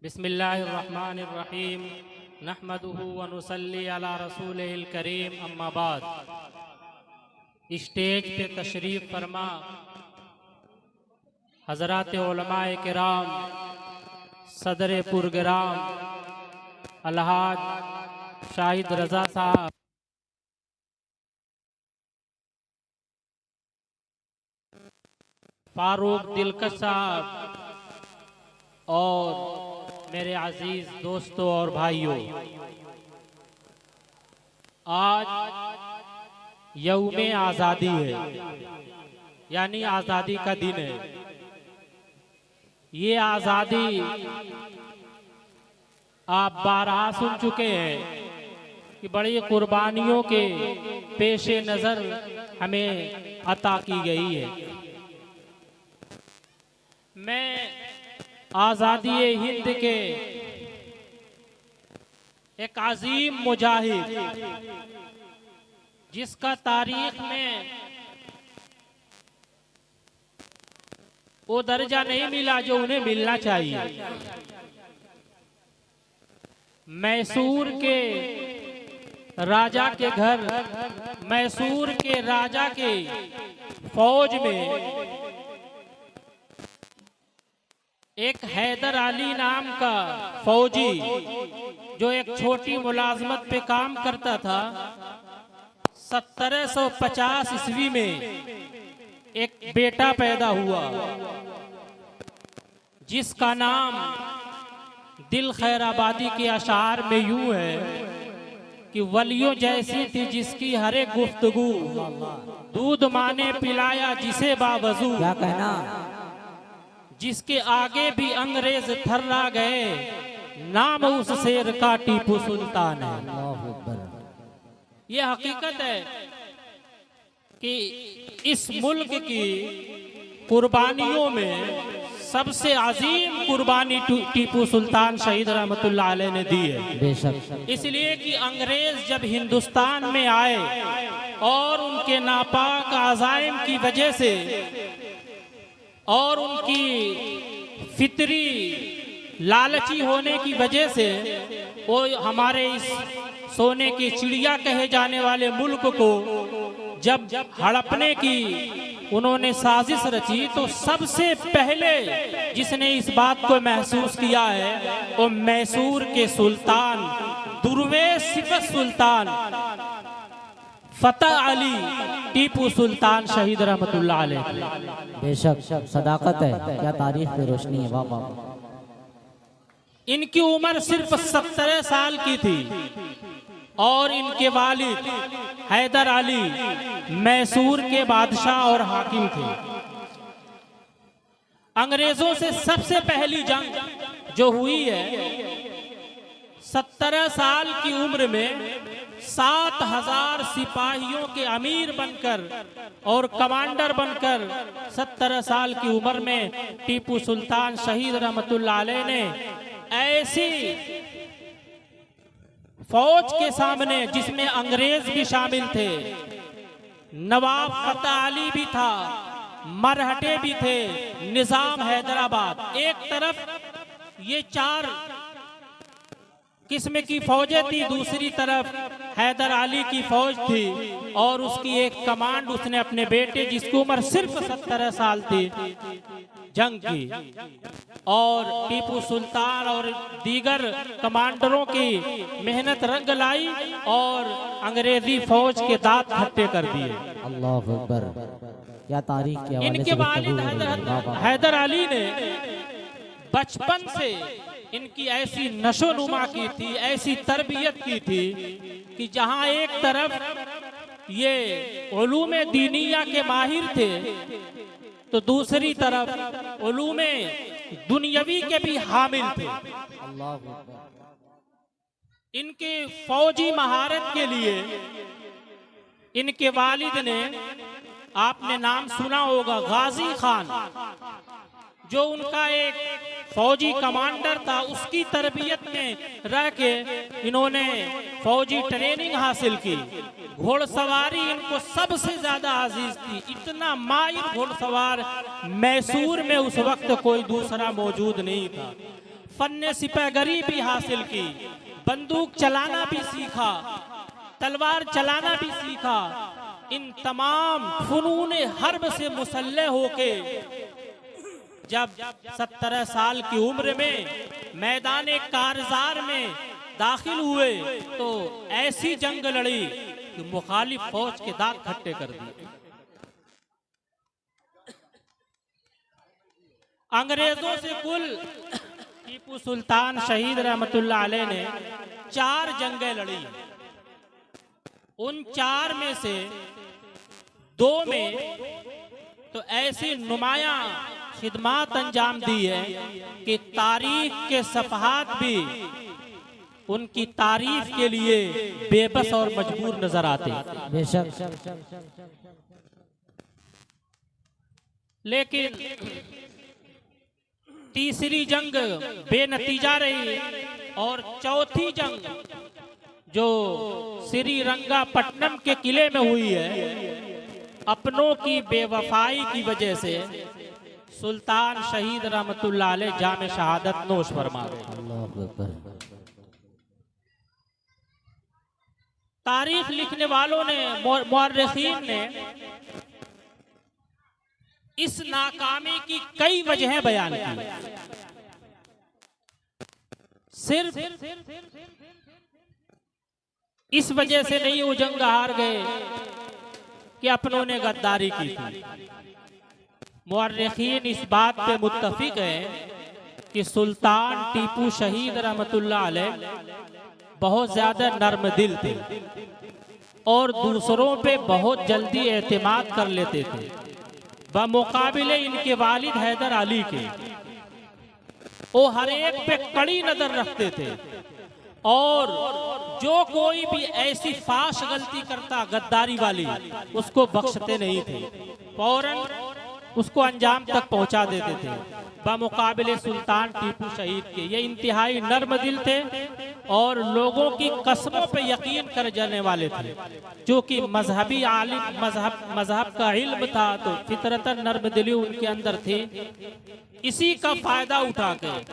बिस्मिल्लाहिर्रहमानिर्रहीम नहमदुहु व नुसल्ली अला रसूलिल करीम अम्मा बाद। स्टेज पे तशरीफ़ फरमा हज़रात उलमाए किराम, सदर पुरग्राम अलहाज शाहिद रज़ा साहब, फारूक दिलकश साहब और मेरे अजीज दोस्तों और भाइयों, आज यौमे आज़ादी है, यानी आज़ादी का दिन है। ये आज़ादी आप बारहा सुन चुके हैं कि बड़ी कुर्बानियों के पेश नज़र हमें अता की गई है। मैं आज़ादी हिंद के एक अजीम मुजाहिद, जिसका तारीख में वो दर्जा नहीं मिला जो उन्हें मिलना चाहिए, मैसूर के राजा के घर, मैसूर के राजा के फौज में एक हैदर अली नाम का फौजी, जो एक छोटी मुलाजमत पे काम करता था, 1750 ईस्वी में एक बेटा पैदा हुआ जिसका नाम दिल खैराबादी के अशार में यूं है कि वलियों जैसी थी जिसकी हर एक गुफ्तगू, दूध माने पिलाया जिसे बावजू, क्या कहना, जिसके आगे भी अंग्रेज थर्रा गए, नाम उस शेर का टीपू सुल्तान है। ये हकीकत है कि इस मुल्क की कुर्बानियों में सबसे अजीम कुर्बानी टीपू सुल्तान शहीद रहमतुल्लाह अलैह ने दी है। बेशक, इसलिए कि अंग्रेज जब हिंदुस्तान में आए और उनके नापाक अज़ाइम की वजह से और उनकी फितरी लालची होने की वजह से वो हमारे इस सोने की चिड़िया कहे जाने वाले मुल्क को जब हड़पने की उन्होंने साजिश रची, तो सबसे पहले जिसने इस बात को महसूस किया है वो मैसूर के सुल्तान, दुर्वेश सिफत सुल्तान फतेह अली टीपू सुल्तान शहीद रहमतुल्लाह अलैह। बेशक सदाकत है, क्या तारीख पे रोशनी है। वाह वाह। इनकी उम्र सिर्फ 17 साल की थी और इनके वालिद हैदर अली मैसूर के बादशाह और हाकिम थे। अंग्रेजों से सबसे पहली जंग जो हुई है, 17 साल की उम्र में 7000 सिपाहियों के अमीर बनकर और कमांडर बनकर 17 साल की उम्र में टीपू सुल्तान शहीद रहमतुल्लाह अलैह ने ऐसी फौज के सामने, जिसमें अंग्रेज भी शामिल थे, नवाब फतेह अली भी था, मरहटे भी थे, निजाम हैदराबाद, एक तरफ ये 4 किस्म की फौजें थी, दूसरी तरफ हैदर अली की फौज थी और उसकी एक कमांड उसने अपने बेटे, जिसकी उम्र सिर्फ 17 साल थी, जंग की। और टीपू सुल्तान और दीगर कमांडरों की मेहनत रंग लाई और अंग्रेजी फौज के दांत खट्टे कर दिए। अल्लाह अकबर, क्या तारीख के हवाले इनके से वालिद हैदर अली ने बचपन से इनकी ऐसी नशोनुमा की थी, ऐसी तरबियत की थी कि जहां एक तरफ ये उलूमे दीनिया के माहिर थे, तो दूसरी तरफ उलूमे दुनियावी के भी हामिल थे। इनके फौजी महारत के लिए इनके वालिद ने, आपने नाम सुना होगा, गाजी खान, जो उनका एक फौजी कमांडर था, उसकी तरबियत में रह के इन्होंने फौजी ट्रेनिंग हासिल की। घोड़सवारी इनको सबसे ज्यादा अजीज थी, इतना माहिर घोड़सवार मैसूर में उस वक्त कोई दूसरा मौजूद नहीं था। फन्ने सिपाहगरी भी हासिल की, बंदूक चलाना भी सीखा, तलवार चलाना भी सीखा। इन तमाम फनूने हर्ब से मुसल्लह होके जब 17 साल की उम्र में मैदान कारजार में दाखिल हुए तो ऐसी जंग लड़ी कि मुखालिफ फौज के दांत खट्टे कर दिए। अंग्रेजों से कुल टीपू सुल्तान शहीद रहमतुल्लाह अलैह ने 4 जंगें लड़ी। उन 4 में से 2 में तो ऐसी नुमायां खिदमात अंजाम दी है कि तारीख के सफ़हात भी उनकी तारीफ के लिए बेबस और मजबूर नजर आते। बेशक। लेकिन तीसरी जंग बेनतीजा रही और चौथी जंग जो श्रीरंगापट्टनम के किले में हुई है, अपनों की बेवफाई की वजह से सुल्तान शहीद रहमतुल्लाह अलैह जाम शहादत नोश फरमा गए। तारीख लिखने वालों ने, मुअर्रिखीन ने इस नाकामी की कई वजहें बयान की। सिर्फ इस वजह से नहीं वो जंग हार गए कि अपनों ने गद्दारी की थी। मुअर्रिखीन इस बात पे मुत्तफिक है कि सुल्तान टीपू शहीद रहमतुल्लाह अलैह बहुत ज्यादा नर्म दिल थे और दूसरों पे बहुत जल्दी एतमाद कर लेते थे, बमुकाबिले इनके वालिद हैदर अली के। वो हर एक पे कड़ी नजर रखते थे और जो कोई भी ऐसी फाश गलती करता गद्दारी वाली, उसको बख्शते नहीं थे, फौरन उसको अंजाम तक पहुंचा देते थे। बमुकाबिले सुल्तान टीपू शहीद के ये इंतहाई नर्म दिल थे और लोगों की कस्मों पे यकीन कर जाने वाले थे। जो कि मजहबी आलिम मजहब का इल्म था तो फितरतन नर्म दिली उनके अंदर थी। इसी का फायदा उठाकर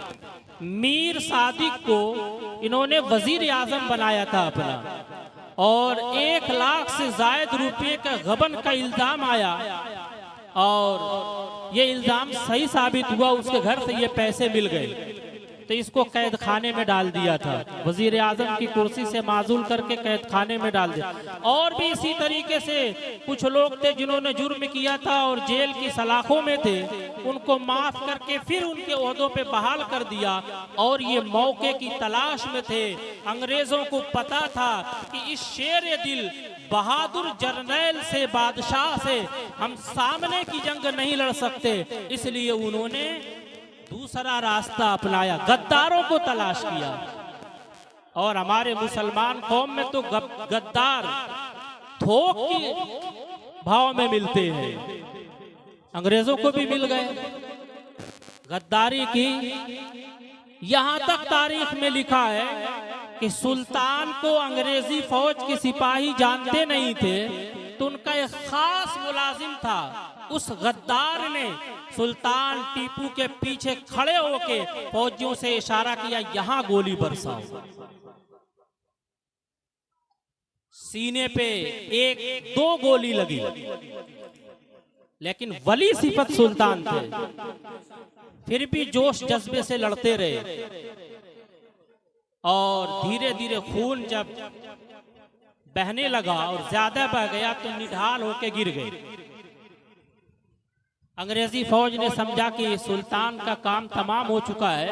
मीर सादिक को इन्होंने वजीर आजम बनाया था अपना, और 1 लाख से जायद रुपये का गबन का इल्जाम आया और ये इल्जाम सही साबित हुआ। उसके घर से ये पैसे मिल गए तो इसको कैद खाने में डाल दिया था, वजीर आजम की कुर्सी से माजूल करके कैद खाने में डाल दिया। और भी इसी तरीके से कुछ लोग थे जिन्होंने जुर्म किया था और जेल की सलाखों में थे, उनको माफ करके फिर उनके ओहदों पे बहाल कर दिया। और ये मौके की तलाश में थे। अंग्रेजों को पता था कि इस शेर दिल बहादुर जर्नैल से, बादशाह से हम सामने की जंग नहीं लड़ सकते, इसलिए उन्होंने दूसरा रास्ता अपनाया, गद्दारों को तलाश किया। और हमारे मुसलमान कौम में तो गद्दार थोक के भाव में मिलते हैं, अंग्रेजों को भी मिल गए गद्दारी की। यहां तक तारीख में लिखा है कि सुल्तान को अंग्रेजी फौज के सिपाही जानते नहीं थे, तो उनका एक खास मुलाजिम था, उस गद्दार ने सुल्तान टीपू के पीछे खड़े होके फौजियों से इशारा किया, यहां गोली बरसाओ। सीने पे 1-2 गोली लगी, लेकिन वली सिफत सुल्तान थे, फिर भी जोश जज्बे से लड़ते रहे। और धीरे धीरे खून जब बहने लगा और ज्यादा बह गया तो निढाल होके गिर गए। अंग्रेजी फौज ने समझा कि सुल्तान का काम तमाम हो चुका है,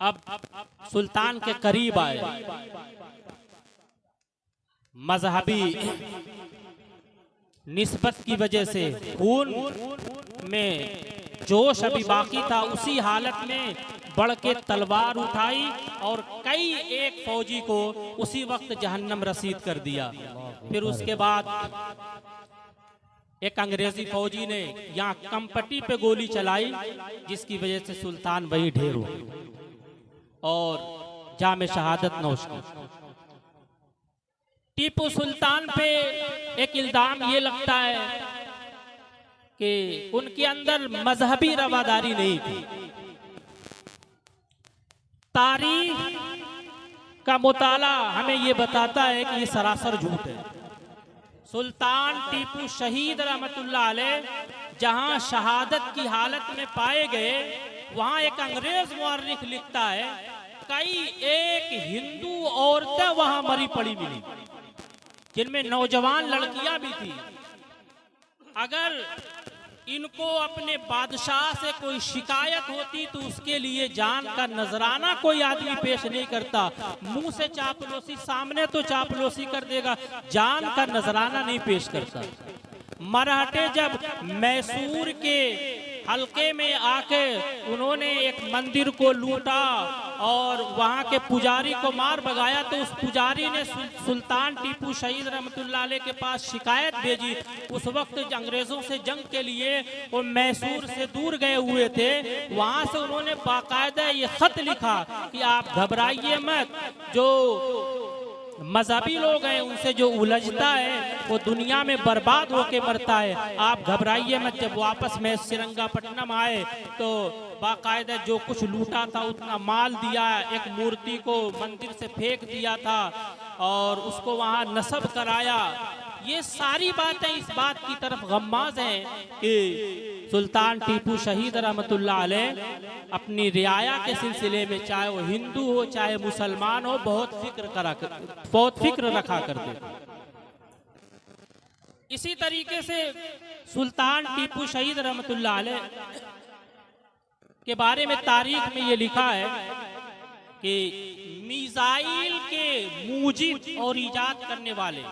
अब सुल्तान के करीब आए। मजहबी निस्बत की वजह से खून में जोश अभी बाकी था, उसी हालत में बढ़ के तलवार उठाई और कई एक फौजी को उसी वक्त जहन्नम रसीद कर दिया। फिर उसके बाद एक अंग्रेजी फौजी ने यहाँ कंपटी पे गोली चलाई, जिसकी वजह से सुल्तान वही ढेर हुआ और जामे शहादत नोश की। टीपू सुल्तान पे एक इल्जाम ये लगता है कि उनके अंदर मजहबी रवादारी नहीं थी। तारीख का मुताला हमें ये बताता है कि ये सरासर झूठ है। सुल्तान टीपू शहीद रहमतुल्लाह अलैह जहां शहादत की हालत में पाए गए, वहां एक अंग्रेज मुअर्रिख लिखता है कई एक हिंदू औरतें वहां मरी पड़ी मिली, जिनमें नौजवान लड़कियां भी थी। अगर इनको अपने बादशाह से कोई शिकायत होती तो उसके लिए जान का नजराना कोई आदमी पेश नहीं करता। मुंह से चापलूसी, सामने तो चापलूसी कर देगा, जान का नजराना नहीं पेश करता। मराठे जब मैसूर के हल्के में आके उन्होंने एक मंदिर को लूटा और वहां के पुजारी को मार भगाया, तो उस पुजारी ने सुल्तान टीपू शहीद रहमतुल्लाह अलैह के पास शिकायत भेजी। उस वक्त अंग्रेजों से जंग के लिए वो मैसूर से दूर गए हुए थे, वहां से उन्होंने बाकायदा ये खत लिखा कि आप घबराइए मत, जो मजहबी लोग हैं उनसे जो उलझता है वो दुनिया में बर्बाद होके मरता है, आप घबराइए मत। जब वापस में श्रीरंगपट्टनम आए तो बाकायदा जो कुछ लूटा था उतना माल दिया, एक मूर्ति को मंदिर से फेंक दिया था और उसको वहां नस्ब कराया। ये सारी बातें इस बात की तरफ गम्माज हैं कि सुल्तान टीपू शहीद रहमतुल्लाह अलैह अपनी रियाया के सिलसिले में, चाहे वो हिंदू हो चाहे मुसलमान हो, बहुत फिक्र रखा करते। इसी तरीके से सुल्तान टीपू शहीद रहमतुल्लाह अलैह के बारे में तारीख में ये लिखा है कि मिसाइल के मूजिद और इजाद करने वाले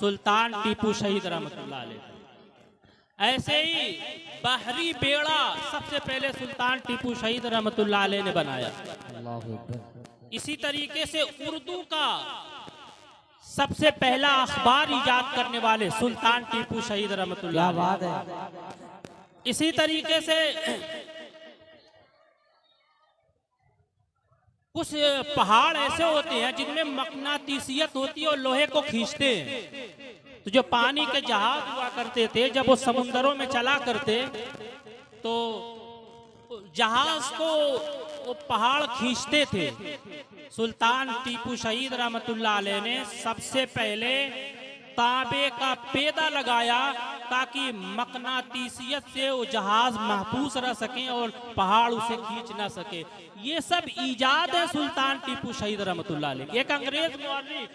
सुल्तान टीपू शहीद रहमतुल्लाह अलैह। ऐसे ही बहरी बेड़ा सबसे पहले सुल्तान टीपू शहीद रहमतुल्लाह अलैह ने बनाया। इसी तरीके से उर्दू का सबसे पहला अखबार इजाद करने वाले सुल्तान टीपू शहीद रहमतुल्लाह अलैह। इसी तरीके से कुछ पहाड़ ऐसे होते हैं जिनमें मकनातीसियत होती है और लोहे को खींचते हैं। तो जो पानी के जहाज हुआ करते थे, जब वो समुंदरों में चला करते तो जहाज को वो पहाड़ खींचते थे। सुल्तान टीपू शहीद रहमतुल्लाह अलैह ने सबसे पहले तांबे का पेदा लगाया ताकि मकनातीसियत से वो जहाज महफूज रह सके और पहाड़ उसे खींच ना सके। ये सब ईजाद है सुल्तान टीपू शहीद रहमतुल्लाह अलैह। एक अंग्रेज मुअर्रिख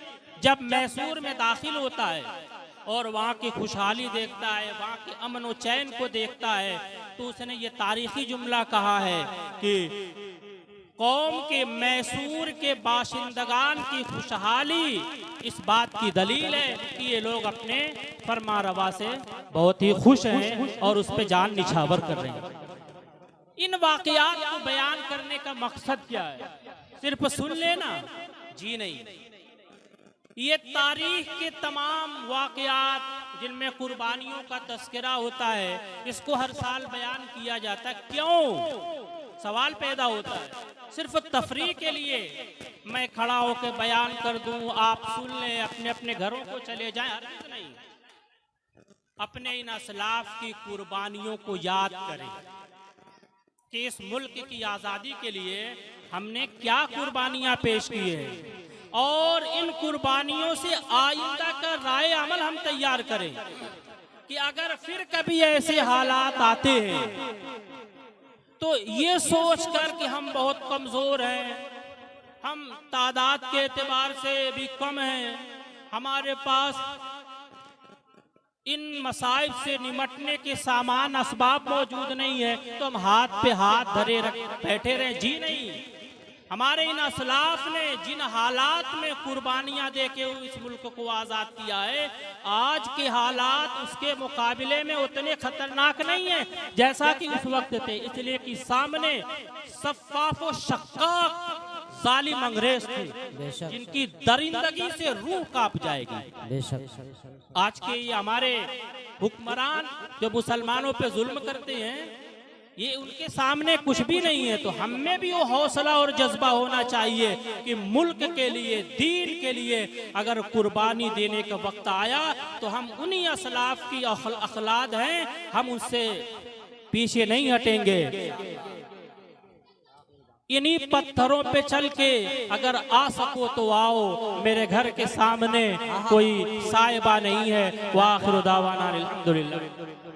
जब मैसूर में दाखिल होता है और वहाँ की खुशहाली देखता है, वहाँ के अमन व चैन को देखता है, तो उसने ये तारीखी जुमला कहा है कि कौम के मैसूर के बाशिंदगान की खुशहाली इस बात की दलील है कि ये लोग अपने फरमारवा से बहुत ही खुश हैं और उस पर जान निछावर कर रहे हैं। इन वाकयात को बयान करने का मकसद क्या है? सिर्फ सुन लेना? जी नहीं। ये तारीख के तमाम वाकयात जिनमें कुर्बानियों का तस्करा होता है, इसको हर साल बयान किया जाता है। क्यों? सवाल पैदा होता है। सिर्फ तफरीह के लिए मैं खड़ा होकर बयान कर दूं, आप सुन लें, अपने अपने घरों को चले जाएं, हरगिज़ नहीं। अपने इन असलाफ की कुर्बानियों को याद करें कि इस मुल्क की आज़ादी के लिए हमने क्या कुर्बानियां पेश की है और इन कुर्बानियों से आइंदा का राय अमल हम तैयार करें कि अगर फिर कभी ऐसे हालात आते हैं तो ये सोचकर कि हम बहुत कमजोर हैं, हम तादाद के एतबार से भी कम हैं, हमारे पास इन मसाइब से निमटने के सामान असबाब मौजूद नहीं है, तो हम हाथ पे हाथ धरे बैठे रहे। जी नहीं। हमारे इन असलाफ ने जिन हालात में कुर्बानियां देके इस मुल्क को आज़ाद किया है, आज के हालात उसके मुकाबले में उतने खतरनाक नहीं है जैसा कि उस वक्त थे। इसलिए कि सामने सफ़ाफ व शक्काक जालिम अंग्रेज थे जिनकी दरिंदगी से रूह कांप जाएगी। आज के ये हमारे हुक्मरान जो मुसलमानों पे जुल्म करते हैं, ये उनके सामने कुछ भी नहीं है। तो हम में भी वो हौसला और जज्बा होना चाहिए कि मुल्क के लिए, दीन के लिए अगर कुर्बानी देने का वक्त आया तो हम उन्हीं असलाफ की अखलाद हैं, हम उससे पीछे नहीं हटेंगे। इन्हीं पत्थरों पे चल के अगर आ सको तो आओ, मेरे घर के सामने कोई साहिबा नहीं है। वाखिर दावाना अल्हम्दुलिल्लाह।